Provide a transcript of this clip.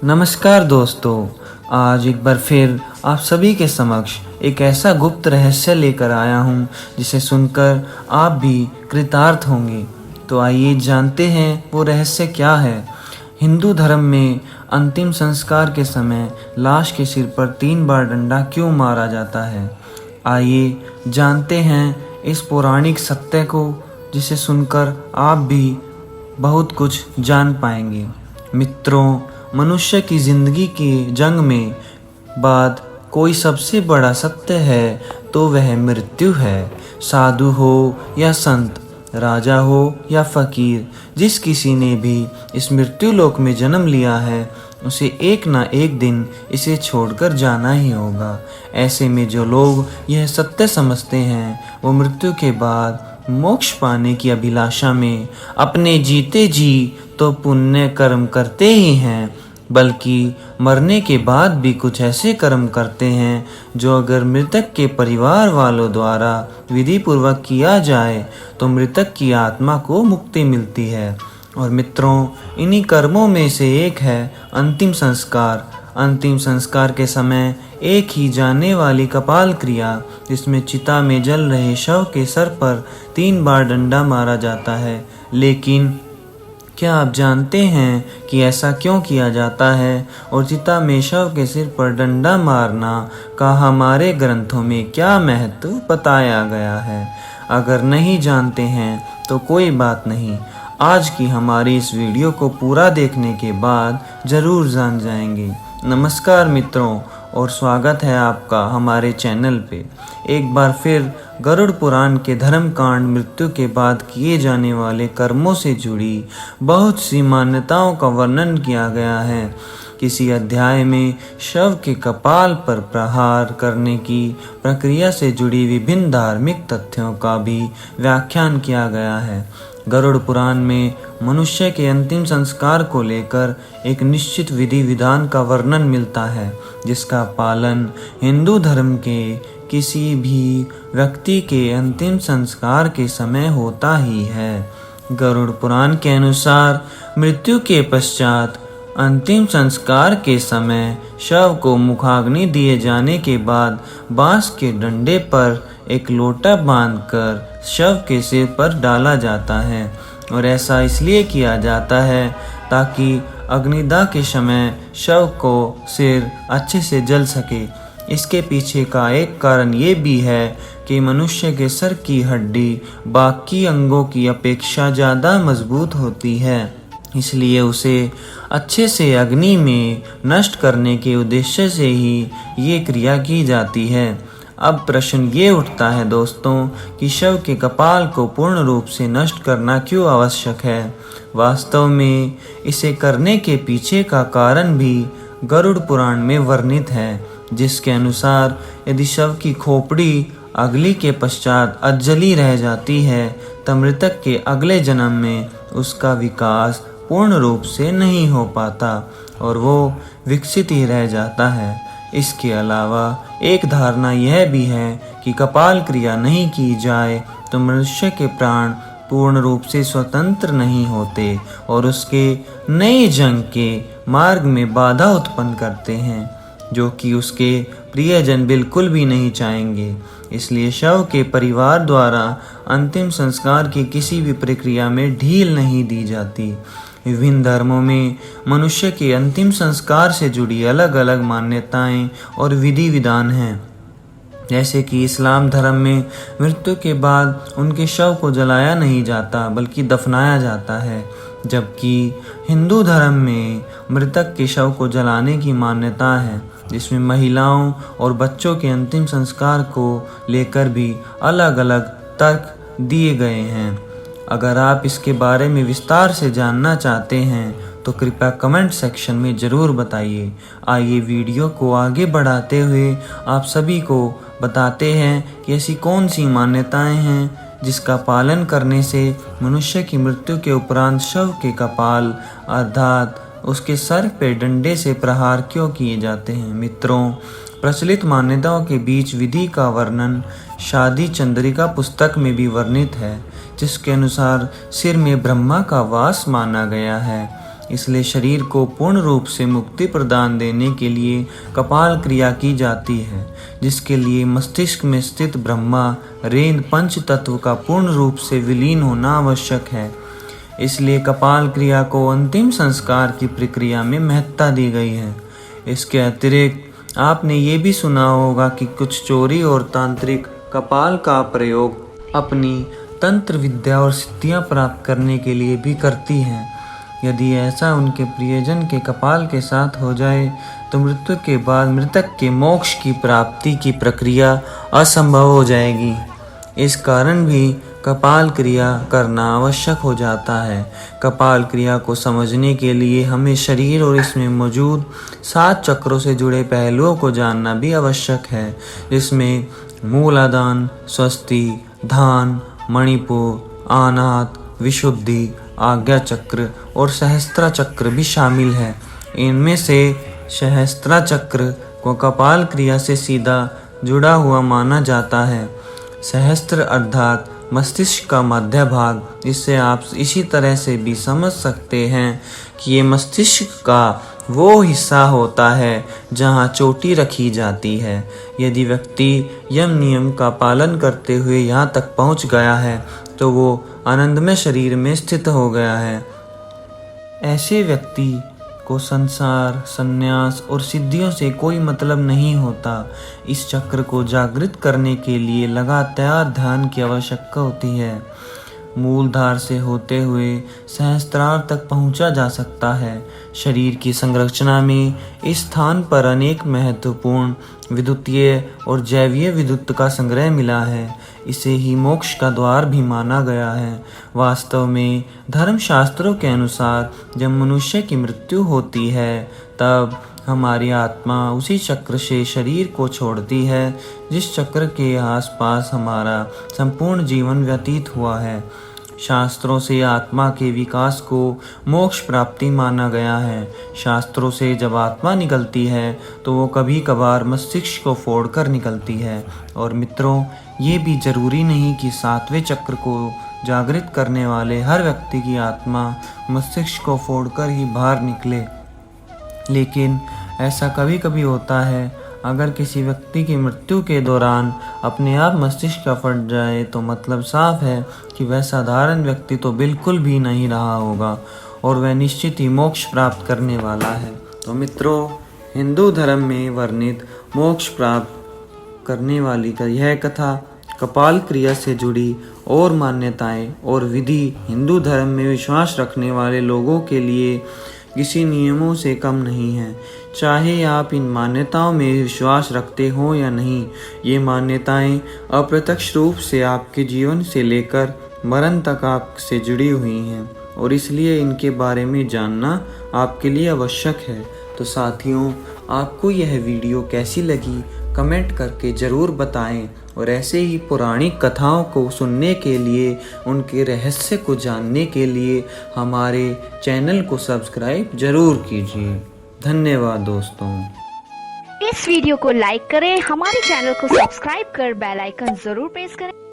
नमस्कार दोस्तों, आज एक बार फिर आप सभी के समक्ष एक ऐसा गुप्त रहस्य लेकर आया हूँ जिसे सुनकर आप भी कृतार्थ होंगे। तो आइए जानते हैं वो रहस्य क्या है। हिंदू धर्म में अंतिम संस्कार के समय लाश के सिर पर 3 बार डंडा क्यों मारा जाता है। आइए जानते हैं इस पौराणिक सत्य को, जिसे सुनकर आप भी बहुत कुछ जान पाएंगे। मित्रों, मनुष्य की जिंदगी की जंग में बाद कोई सबसे बड़ा सत्य है तो वह मृत्यु है। साधु हो या संत, राजा हो या फकीर, जिस किसी ने भी इस मृत्यु लोक में जन्म लिया है उसे एक ना एक दिन इसे छोड़कर जाना ही होगा। ऐसे में जो लोग यह सत्य समझते हैं वो मृत्यु के बाद मोक्ष पाने की अभिलाषा में अपने जीते जी तो पुण्य कर्म करते ही हैं, बल्कि मरने के बाद भी कुछ ऐसे कर्म करते हैं जो अगर मृतक के परिवार वालों द्वारा विधि पूर्वक किया जाए तो मृतक की आत्मा को मुक्ति मिलती है। और मित्रों, इन्हीं कर्मों में से एक है अंतिम संस्कार। अंतिम संस्कार के समय एक ही जाने वाली कपाल क्रिया, जिसमें चिता में जल रहे शव के सर पर 3 बार डंडा मारा जाता है। लेकिन क्या आप जानते हैं कि ऐसा क्यों किया जाता है और चिता में शव के सिर पर डंडा मारना का हमारे ग्रंथों में क्या महत्व बताया गया है? अगर नहीं जानते हैं तो कोई बात नहीं, आज की हमारी इस वीडियो को पूरा देखने के बाद ज़रूर जान जाएंगे। नमस्कार मित्रों, और स्वागत है आपका हमारे चैनल पे। एक बार फिर गरुड़ पुराण के धर्म कांड मृत्यु के बाद किए जाने वाले कर्मों से जुड़ी बहुत सी मान्यताओं का वर्णन किया गया है। किसी अध्याय में शव के कपाल पर प्रहार करने की प्रक्रिया से जुड़ी विभिन्न धार्मिक तथ्यों का भी व्याख्यान किया गया है। गरुड़ पुराण में मनुष्य के अंतिम संस्कार को लेकर एक निश्चित विधि विधान का वर्णन मिलता है, जिसका पालन हिंदू धर्म के किसी भी व्यक्ति के अंतिम संस्कार के समय होता ही है। गरुड़ पुराण के अनुसार मृत्यु के पश्चात अंतिम संस्कार के समय शव को मुखाग्नि दिए जाने के बाद बांस के डंडे पर एक लोटा बांधकर शव के सिर पर डाला जाता है। और ऐसा इसलिए किया जाता है ताकि अग्निदाह के समय शव को सिर अच्छे से जल सके। इसके पीछे का एक कारण ये भी है कि मनुष्य के सर की हड्डी बाकी अंगों की अपेक्षा ज़्यादा मजबूत होती है, इसलिए उसे अच्छे से अग्नि में नष्ट करने के उद्देश्य से ही ये क्रिया की जाती है। अब प्रश्न ये उठता है दोस्तों कि शव के कपाल को पूर्ण रूप से नष्ट करना क्यों आवश्यक है। वास्तव में इसे करने के पीछे का कारण भी गरुड़ पुराण में वर्णित है, जिसके अनुसार यदि शव की खोपड़ी अगली के पश्चात अजली रह जाती है तब मृतक के अगले जन्म में उसका विकास पूर्ण रूप से नहीं हो पाता और वो विकसित ही रह जाता है। इसके अलावा एक धारणा यह भी है कि कपाल क्रिया नहीं की जाए तो मनुष्य के प्राण पूर्ण रूप से स्वतंत्र नहीं होते और उसके नए जन्म के मार्ग में बाधा उत्पन्न करते हैं, जो कि उसके प्रियजन बिल्कुल भी नहीं चाहेंगे। इसलिए शव के परिवार द्वारा अंतिम संस्कार की किसी भी प्रक्रिया में ढील नहीं दी जाती। विभिन्न धर्मों में मनुष्य के अंतिम संस्कार से जुड़ी अलग अलग मान्यताएं और विधि विधान हैं। जैसे कि इस्लाम धर्म में मृत्यु के बाद उनके शव को जलाया नहीं जाता बल्कि दफनाया जाता है, जबकि हिंदू धर्म में मृतक के शव को जलाने की मान्यता है, जिसमें महिलाओं और बच्चों के अंतिम संस्कार को लेकर भी अलग अलग तर्क दिए गए हैं। अगर आप इसके बारे में विस्तार से जानना चाहते हैं तो कृपया कमेंट सेक्शन में ज़रूर बताइए। आइए वीडियो को आगे बढ़ाते हुए आप सभी को बताते हैं कि ऐसी कौन सी मान्यताएं हैं जिसका पालन करने से मनुष्य की मृत्यु के उपरांत शव के कपाल अर्थात उसके सर पे डंडे से प्रहार क्यों किए जाते हैं। मित्रों, प्रचलित मान्यताओं के बीच विधि का वर्णन शादी चंद्रिका पुस्तक में भी वर्णित है, जिसके अनुसार सिर में ब्रह्मा का वास माना गया है। इसलिए शरीर को पूर्ण रूप से मुक्ति प्रदान देने के लिए कपाल क्रिया की जाती है, जिसके लिए मस्तिष्क में स्थित ब्रह्मा रेंद पंच तत्व का पूर्ण रूप से विलीन होना आवश्यक है। इसलिए कपाल क्रिया को अंतिम संस्कार की प्रक्रिया में महत्ता दी गई है। इसके अतिरिक्त आपने ये भी सुना होगा कि कुछ चोरी और तांत्रिक कपाल का प्रयोग अपनी तंत्र विद्या और सिद्धियां प्राप्त करने के लिए भी करती हैं। यदि ऐसा उनके प्रियजन के कपाल के साथ हो जाए तो मृत्यु के बाद मृतक के मोक्ष की प्राप्ति की प्रक्रिया असंभव हो जाएगी। इस कारण भी कपाल क्रिया करना आवश्यक हो जाता है। कपाल क्रिया को समझने के लिए हमें शरीर और इसमें मौजूद 7 चक्रों से जुड़े पहलुओं को जानना भी आवश्यक है, जिसमें मूलाधान, स्वस्ति, धान, मणिपुर, आनात, विशुद्धि, आज्ञा चक्र और सहस्त्रा चक्र भी शामिल है। इनमें से सहस्त्रा चक्र को कपाल क्रिया से सीधा जुड़ा हुआ माना जाता है। सहस्त्र अर्थात मस्तिष्क का मध्य भाग, जिससे आप इसी तरह से भी समझ सकते हैं कि ये मस्तिष्क का वो हिस्सा होता है जहाँ चोटी रखी जाती है। यदि व्यक्ति यम नियम का पालन करते हुए यहाँ तक पहुँच गया है तो वो आनंदमय शरीर में स्थित हो गया है। ऐसे व्यक्ति को संसार, संन्यास और सिद्धियों से कोई मतलब नहीं होता। इस चक्र को जागृत करने के लिए लगातार ध्यान की आवश्यकता होती है। मूलधार से होते हुए सहस्त्रार तक पहुंचा जा सकता है। शरीर की संरचना में इस स्थान पर अनेक महत्वपूर्ण विद्युतीय और जैवीय विद्युत का संग्रह मिला है। इसे ही मोक्ष का द्वार भी माना गया है। वास्तव में धर्मशास्त्रों के अनुसार जब मनुष्य की मृत्यु होती है तब हमारी आत्मा उसी चक्र से शरीर को छोड़ती है जिस चक्र के आसपास हमारा संपूर्ण जीवन व्यतीत हुआ है। शास्त्रों से आत्मा के विकास को मोक्ष प्राप्ति माना गया है। शास्त्रों से जब आत्मा निकलती है तो वो कभी कभार मस्तिष्क को फोड़कर निकलती है। और मित्रों, ये भी जरूरी नहीं कि 7वें चक्र को जागृत करने वाले हर व्यक्ति की आत्मा मस्तिष्क को फोड़कर ही बाहर निकले, लेकिन ऐसा कभी कभी होता है। अगर किसी व्यक्ति की मृत्यु के दौरान अपने आप मस्तिष्क का फट जाए तो मतलब साफ है कि वह साधारण व्यक्ति तो बिल्कुल भी नहीं रहा होगा और वह निश्चित ही मोक्ष प्राप्त करने वाला है। तो मित्रों, हिंदू धर्म में वर्णित मोक्ष प्राप्त करने वाली यह कथा कपाल क्रिया से जुड़ी और मान्यताएं और विधि हिंदू धर्म में विश्वास रखने वाले लोगों के लिए किसी नियमों से कम नहीं है। चाहे आप इन मान्यताओं में विश्वास रखते हो या नहीं, ये मान्यताएं अप्रत्यक्ष रूप से आपके जीवन से लेकर मरण तक आपसे जुड़ी हुई हैं और इसलिए इनके बारे में जानना आपके लिए आवश्यक है। तो साथियों, आपको यह वीडियो कैसी लगी कमेंट करके ज़रूर बताएं और ऐसे ही पौराणिक कथाओं को सुनने के लिए, उनके रहस्य को जानने के लिए हमारे चैनल को सब्सक्राइब जरूर कीजिए। धन्यवाद दोस्तों। इस वीडियो को लाइक करें, हमारे चैनल को सब्सक्राइब कर बेल आइकन जरूर प्रेस करें।